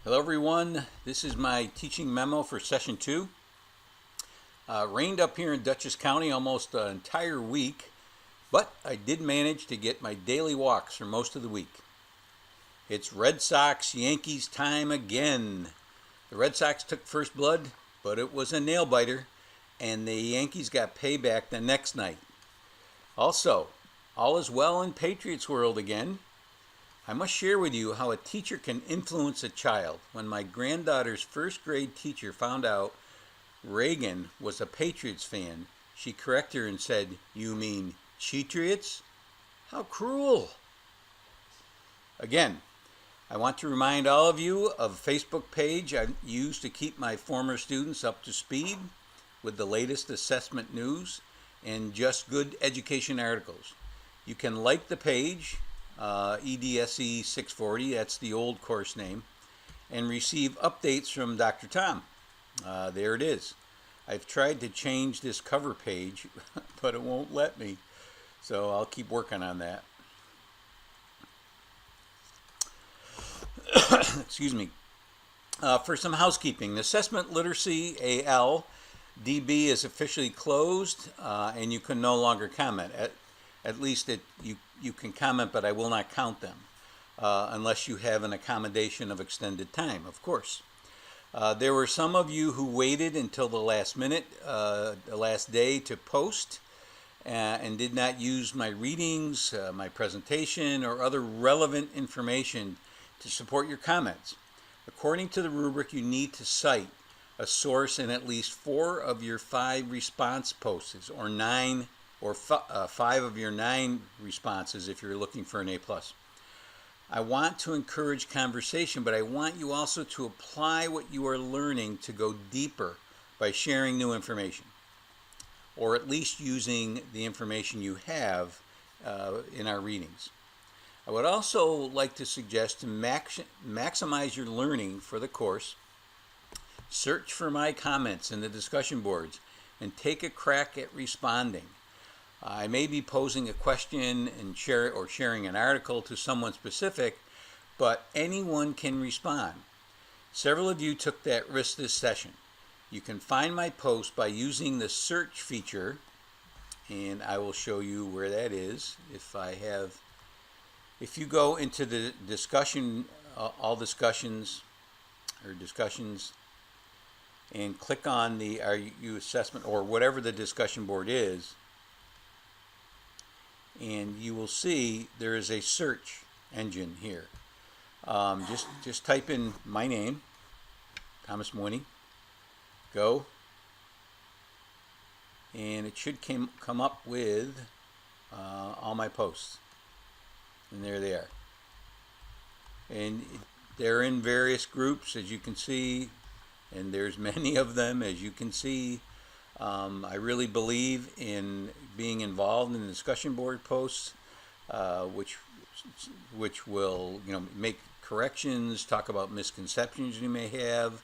Hello everyone, this is my teaching memo for session 2. Rained up here in Dutchess County almost an entire week, but I did manage to get my daily walks for most of the week. It's Red Sox Yankees time again. The Red Sox took first blood, but it was a nail biter, and the Yankees got payback the next night. Also, all is well in Patriots world again. I must share with you how a teacher can influence a child. When my granddaughter's first grade teacher found out Reagan was a Patriots fan, she corrected her and said, "You mean Cheatriots? How cruel." Again, I want to remind all of you of a Facebook page I use to keep my former students up to speed with the latest assessment news and just good education articles. You can like the page, EDSE 640, that's the old course name, and receive updates from Dr. Tom. There it is. I've tried to change this cover page, but it won't let me, so I'll keep working on that. Excuse me. For some housekeeping, the Assessment Literacy AL DB is officially closed, and you can no longer comment. At least you can comment, but I will not count them unless you have an accommodation of extended time, of course. There were some of you who waited until the last minute, the last day to post and did not use my readings, my presentation, or other relevant information to support your comments. According to the rubric, you need to cite a source in at least 4 of your 5 response posts, or 9 or 5 of your 9 responses if you're looking for an A+. I want to encourage conversation, but I want you also to apply what you are learning to go deeper by sharing new information, or at least using the information you have in our readings. I would also like to suggest to maximize your learning for the course. Search for my comments in the discussion boards and take a crack at responding. I may be posing a question and sharing an article to someone specific, but anyone can respond. Several of you took that risk this session. You can find my post by using the search feature, and I will show you where that is. If you go into the discussion, all discussions, and click on the Are You Assessment, or whatever the discussion board is, and you will see there is a search engine here. Just type in my name, Thomas Mooney, go, and it should come up with all my posts, and there they are. And they're in various groups, as you can see, and there's many of them, as you can see. I really believe in being involved in the discussion board posts, which will make corrections, talk about misconceptions you may have,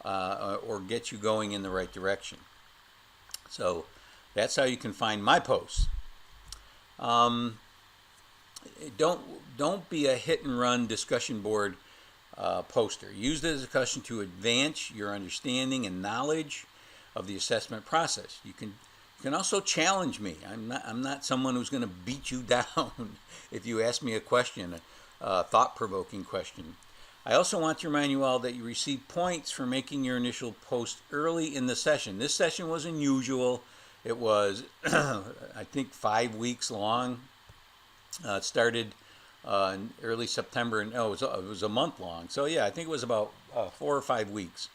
or get you going in the right direction. So that's how you can find my posts. Don't be a hit and run discussion board poster. Use the discussion to advance your understanding and knowledge of the assessment process. You can also challenge me. I'm not someone who's going to beat you down if you ask me a question, a thought-provoking question. I also want to remind you all that you receive points for making your initial post early in the session. This session was unusual. It was, I think, 5 weeks long. It started in early September, and it was a month long. So yeah, I think it was about 4 or 5 weeks.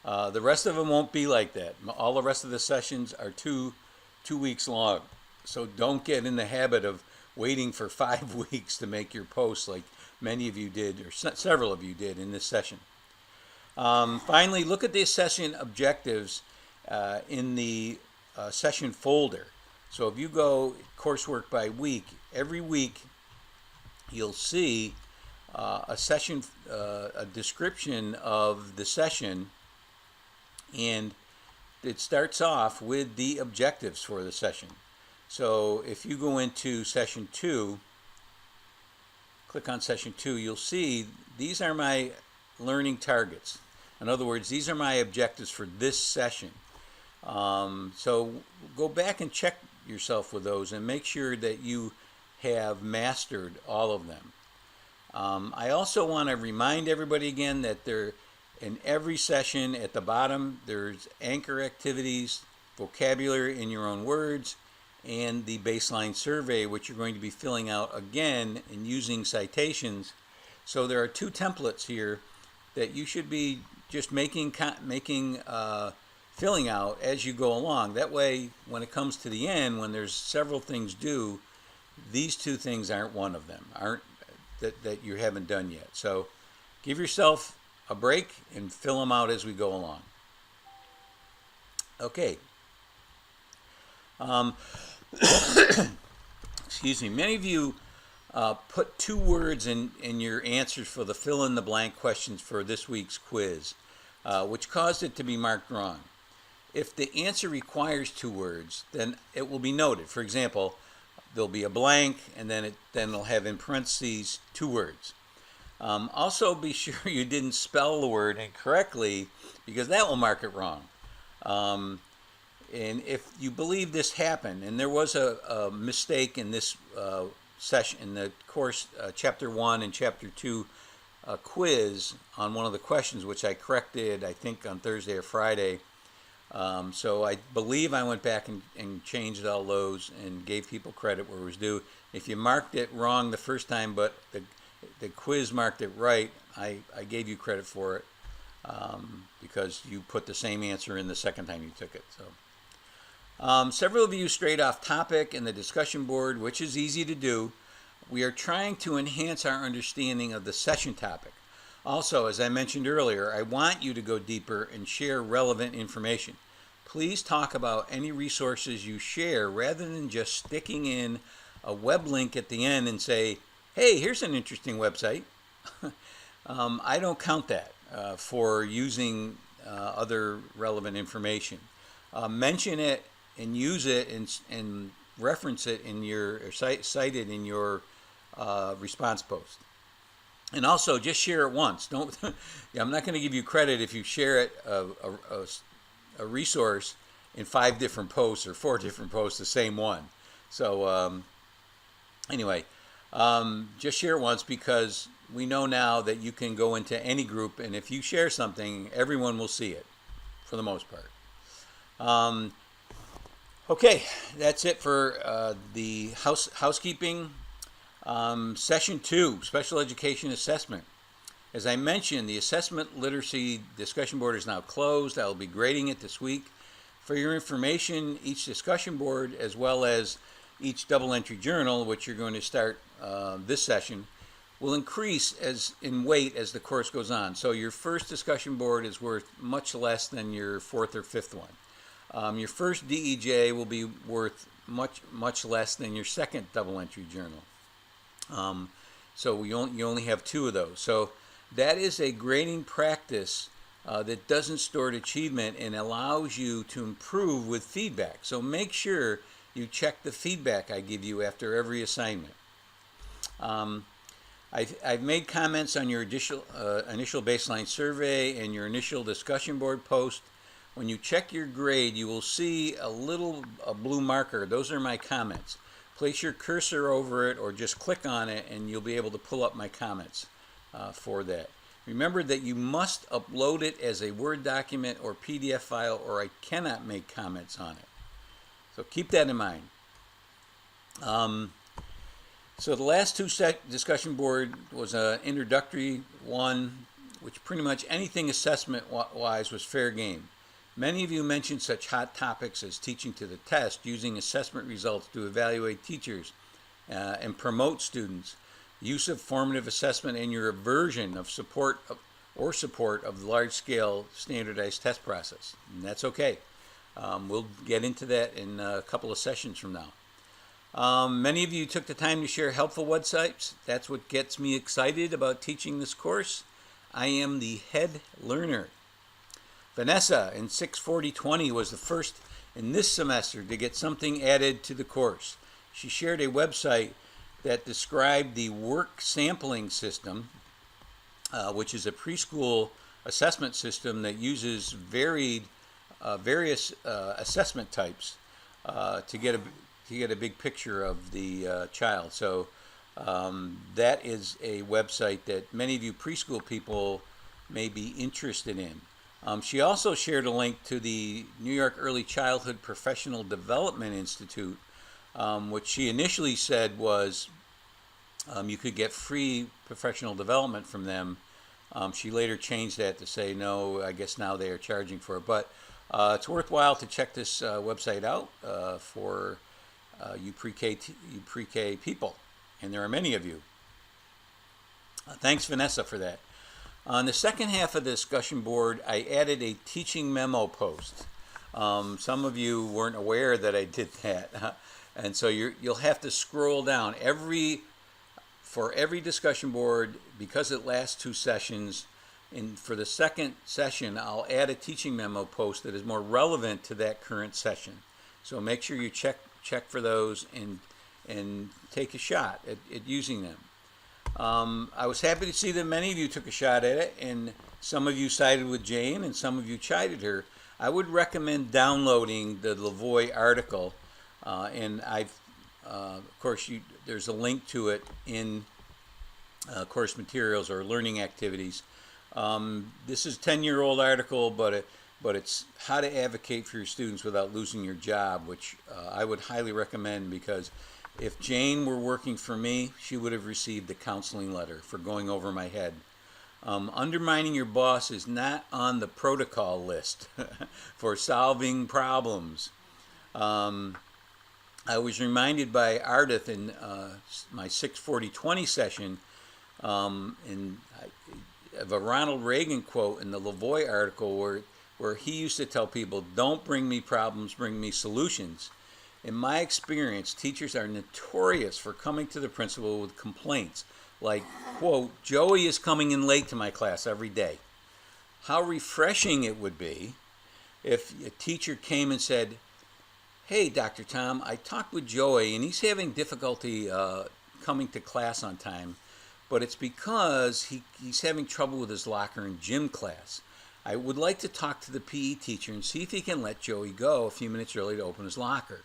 The rest of them won't be like that. All the rest of the sessions are two weeks long. So don't get in the habit of waiting for 5 weeks to make your posts like many of you did, or several of you did in this session. Finally, look at the session objectives in the session folder. So if you go coursework by week, every week you'll see a session, a description of the session, and it starts off with the objectives for the session. So if you go into session 2, click on session 2, you'll see these are my learning targets. In other words, these are my objectives for this session. So go back and check yourself with those and make sure that you have mastered all of them. I also want to remind everybody again that in every session at the bottom there's anchor activities, vocabulary in your own words, and the baseline survey, which you're going to be filling out again and using citations. So there are 2 templates here that you should be just filling out as you go along. That way, when it comes to the end, when there's several things due, these 2 things aren't one of them, that you haven't done yet. So give yourself a break and fill them out as we go along. Okay. Excuse me. Many of you put 2 words in your answers for the fill-in-the-blank questions for this week's quiz, which caused it to be marked wrong. If the answer requires 2 words, then it will be noted. For example, there'll be a blank, and then it'll have in parentheses 2 words. Also, be sure you didn't spell the word incorrectly, because that will mark it wrong. And if you believe this happened, and there was a mistake in this session, in the course, Chapter 1 and Chapter 2 quiz on one of the questions, which I corrected, I think, on Thursday or Friday. So I believe I went back and changed all those and gave people credit where it was due. If you marked it wrong the first time, but the quiz marked it right, I gave you credit for it because you put the same answer in the second time you took it. So several of you strayed off topic in the discussion board, which is easy to do. We are trying to enhance our understanding of the session topic. Also, as I mentioned earlier, I want you to go deeper and share relevant information. Please talk about any resources you share rather than just sticking in a web link at the end and say, hey, here's an interesting website. I don't count that for using other relevant information. Mention it and use it and reference it in your, cite it in your response post. And also, just share it once. Don't. I'm not going to give you credit if you share it a resource in 5 different posts or 4 different posts, the same one. So anyway, just share it once, because we know now that you can go into any group, and if you share something, everyone will see it, for the most part. Okay, that's it for the housekeeping. Session 2, Special Education Assessment. As I mentioned, the Assessment Literacy Discussion Board is now closed. I will be grading it this week. For your information, each discussion board, as well as each double entry journal, which you're going to start this session, will increase in weight as the course goes on. So your first discussion board is worth much less than your 4th or 5th one. Your first DEJ will be worth much less than your second double entry journal. So you only have 2 of those. So that is a grading practice that doesn't store achievement and allows you to improve with feedback. So make sure you check the feedback I give you after every assignment. I've made comments on your initial baseline survey and your initial discussion board post. When you check your grade, you will see a blue marker. Those are my comments. Place your cursor over it or just click on it and you'll be able to pull up my comments for that. Remember that you must upload it as a Word document or PDF file, or I cannot make comments on it. So keep that in mind. So the last 2 discussion board was an introductory one, which pretty much anything assessment-wise was fair game. Many of you mentioned such hot topics as teaching to the test, using assessment results to evaluate teachers and promote students, use of formative assessment, and your aversion of support of the large-scale standardized test process. And that's okay. We'll get into that in a couple of sessions from now. Many of you took the time to share helpful websites. That's what gets me excited about teaching this course. I am the head learner. Vanessa in 64020 was the first in this semester to get something added to the course. She shared a website that described the work sampling system which is a preschool assessment system that uses various assessment types to get a big picture of the child. So that is a website that many of you preschool people may be interested in. She also shared a link to the New York Early Childhood Professional Development Institute, which she initially said was you could get free professional development from them. She later changed that to say, no, I guess now they are charging for it. But it's worthwhile to check this website out for you pre-K people, and there are many of you. Thanks, Vanessa, for that. On the second half of the discussion board, I added a teaching memo post. Some of you weren't aware that I did that, and so you'll have to scroll down for every discussion board, because it lasts 2 sessions. And for the second session, I'll add a teaching memo post that is more relevant to that current session. So make sure you check for those and take a shot at using them. I was happy to see that many of you took a shot at it, and some of you sided with Jane and some of you chided her. I would recommend downloading the Lavoie article, and of course, there's a link to it in course materials or learning activities. This is a 10-year-old article, but it's how to advocate for your students without losing your job, which I would highly recommend, because if Jane were working for me, she would have received a counseling letter for going over my head. Undermining your boss is not on the protocol list for solving problems. I was reminded by Ardith in my 6:40:20 session of a Ronald Reagan quote in the Lavoie article where he used to tell people, don't bring me problems, bring me solutions. In my experience, teachers are notorious for coming to the principal with complaints like, quote, Joey is coming in late to my class every day. How refreshing it would be if a teacher came and said, hey, Dr. Tom, I talked with Joey and he's having difficulty coming to class on time, but it's because he's having trouble with his locker in gym class. I would like to talk to the PE teacher and see if he can let Joey go a few minutes early to open his locker.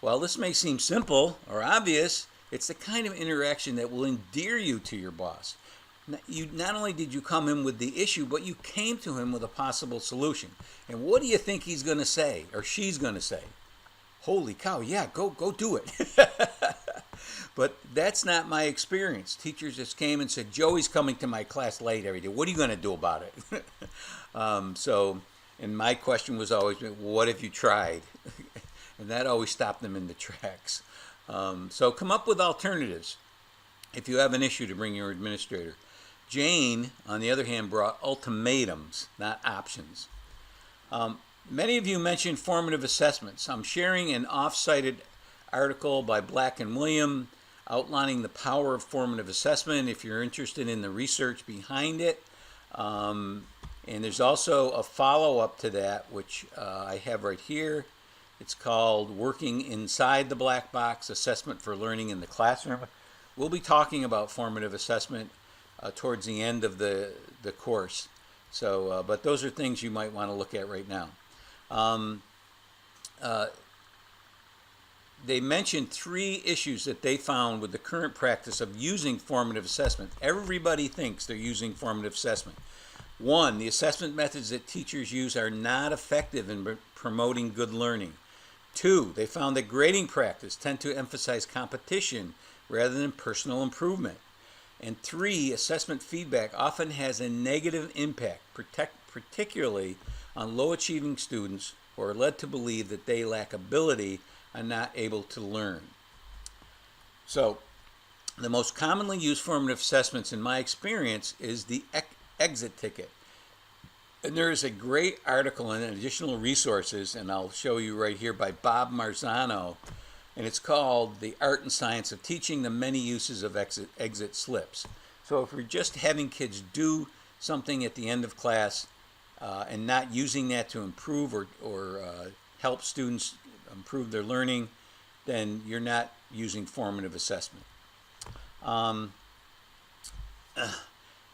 Well, this may seem simple or obvious. It's the kind of interaction that will endear you to your boss. Not only did you come in with the issue, but you came to him with a possible solution. And what do you think he's going to say or she's going to say? Holy cow, yeah, go do it. But that's not my experience. Teachers just came and said, Joey's coming to my class late every day. What are you going to do about it? And my question was always, what have you tried? And that always stopped them in the tracks. So come up with alternatives if you have an issue to bring your administrator. Jane, on the other hand, brought ultimatums, not options. Many of you mentioned formative assessments. I'm sharing an off-cited article by Black and William outlining the power of formative assessment if you're interested in the research behind it. And there's also a follow-up to that, which I have right here. It's called Working Inside the Black Box, Assessment for Learning in the Classroom. We'll be talking about formative assessment towards the end of the course. So, but those are things you might want to look at right now. They mentioned 3 issues that they found with the current practice of using formative assessment. Everybody thinks they're using formative assessment. 1, the assessment methods that teachers use are not effective in promoting good learning. 2, they found that grading practice tend to emphasize competition rather than personal improvement. And 3, assessment feedback often has a negative impact, particularly on low-achieving students who are led to believe that they lack ability and not able to learn. So, the most commonly used formative assessments in my experience is the exit ticket. And there is a great article and additional resources, and I'll show you right here, by Bob Marzano, and it's called The Art and Science of Teaching, the Many Uses of Exit Slips. So if we're just having kids do something at the end of class and not using that to improve or help students improve their learning, then you're not using formative assessment.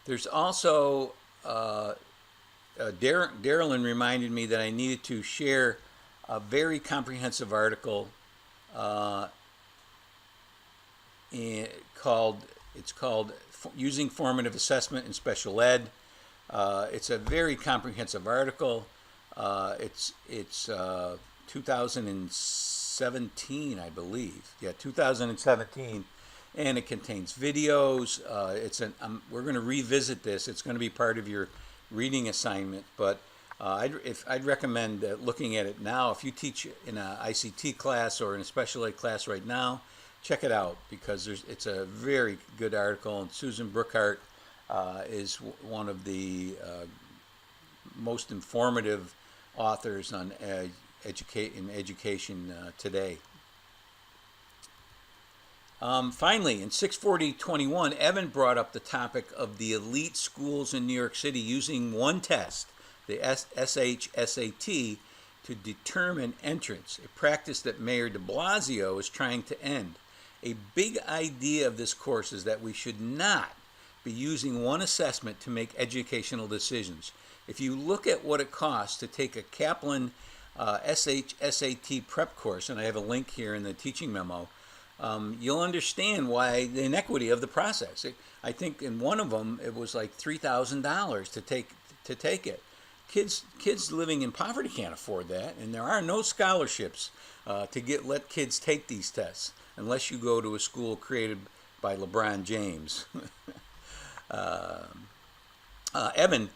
There's also Darylyn reminded me that I needed to share a very comprehensive article uh, called Using Formative Assessment in Special Ed. It's a very comprehensive article. It's 2017, I believe. Yeah, 2017, and it contains videos. We're going to revisit this. It's going to be part of your reading assignment, but I'd recommend looking at it now. If you teach in an ICT class or in a special ed class right now, check it out because it's a very good article. And Susan Brookhart is one of the most informative authors on education today. Finally, in 64021, Evan brought up the topic of the elite schools in New York City using one test, the SHSAT, to determine entrance, a practice that Mayor de Blasio is trying to end. A big idea of this course is that we should not be using one assessment to make educational decisions. If you look at what it costs to take a Kaplan SHSAT prep course, and I have a link here in the teaching memo, you'll understand why the inequity of the process. I think in one of them it was like $3,000 to take it. Kids living in poverty can't afford that, and there are no scholarships to let kids take these tests unless you go to a school created by LeBron James. Evan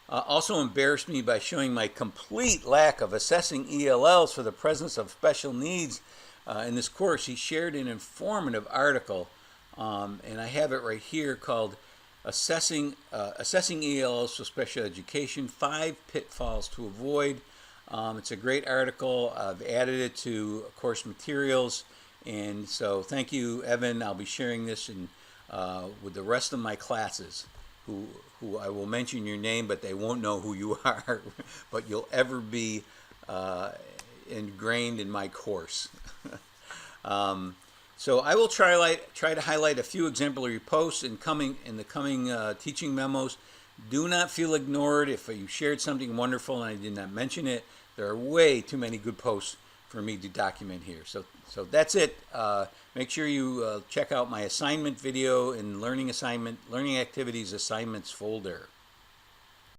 also embarrassed me by showing my complete lack of assessing ELLs for the presence of special needs in this course. He shared an informative article, and I have it right here, called Assessing ELLs for Special Education, 5 Pitfalls to Avoid. It's a great article. I've added it to course materials, and so thank you, Evan. I'll be sharing this with the rest of my classes, who I will mention your name, but they won't know who you are, but you'll ever be ingrained in my course. So I will try to highlight a few exemplary posts in the coming teaching memos. Do not feel ignored if you shared something wonderful and I did not mention it. There are way too many good posts for me to document here. So that's it. Make sure you check out my assignment video in learning activities assignments folder.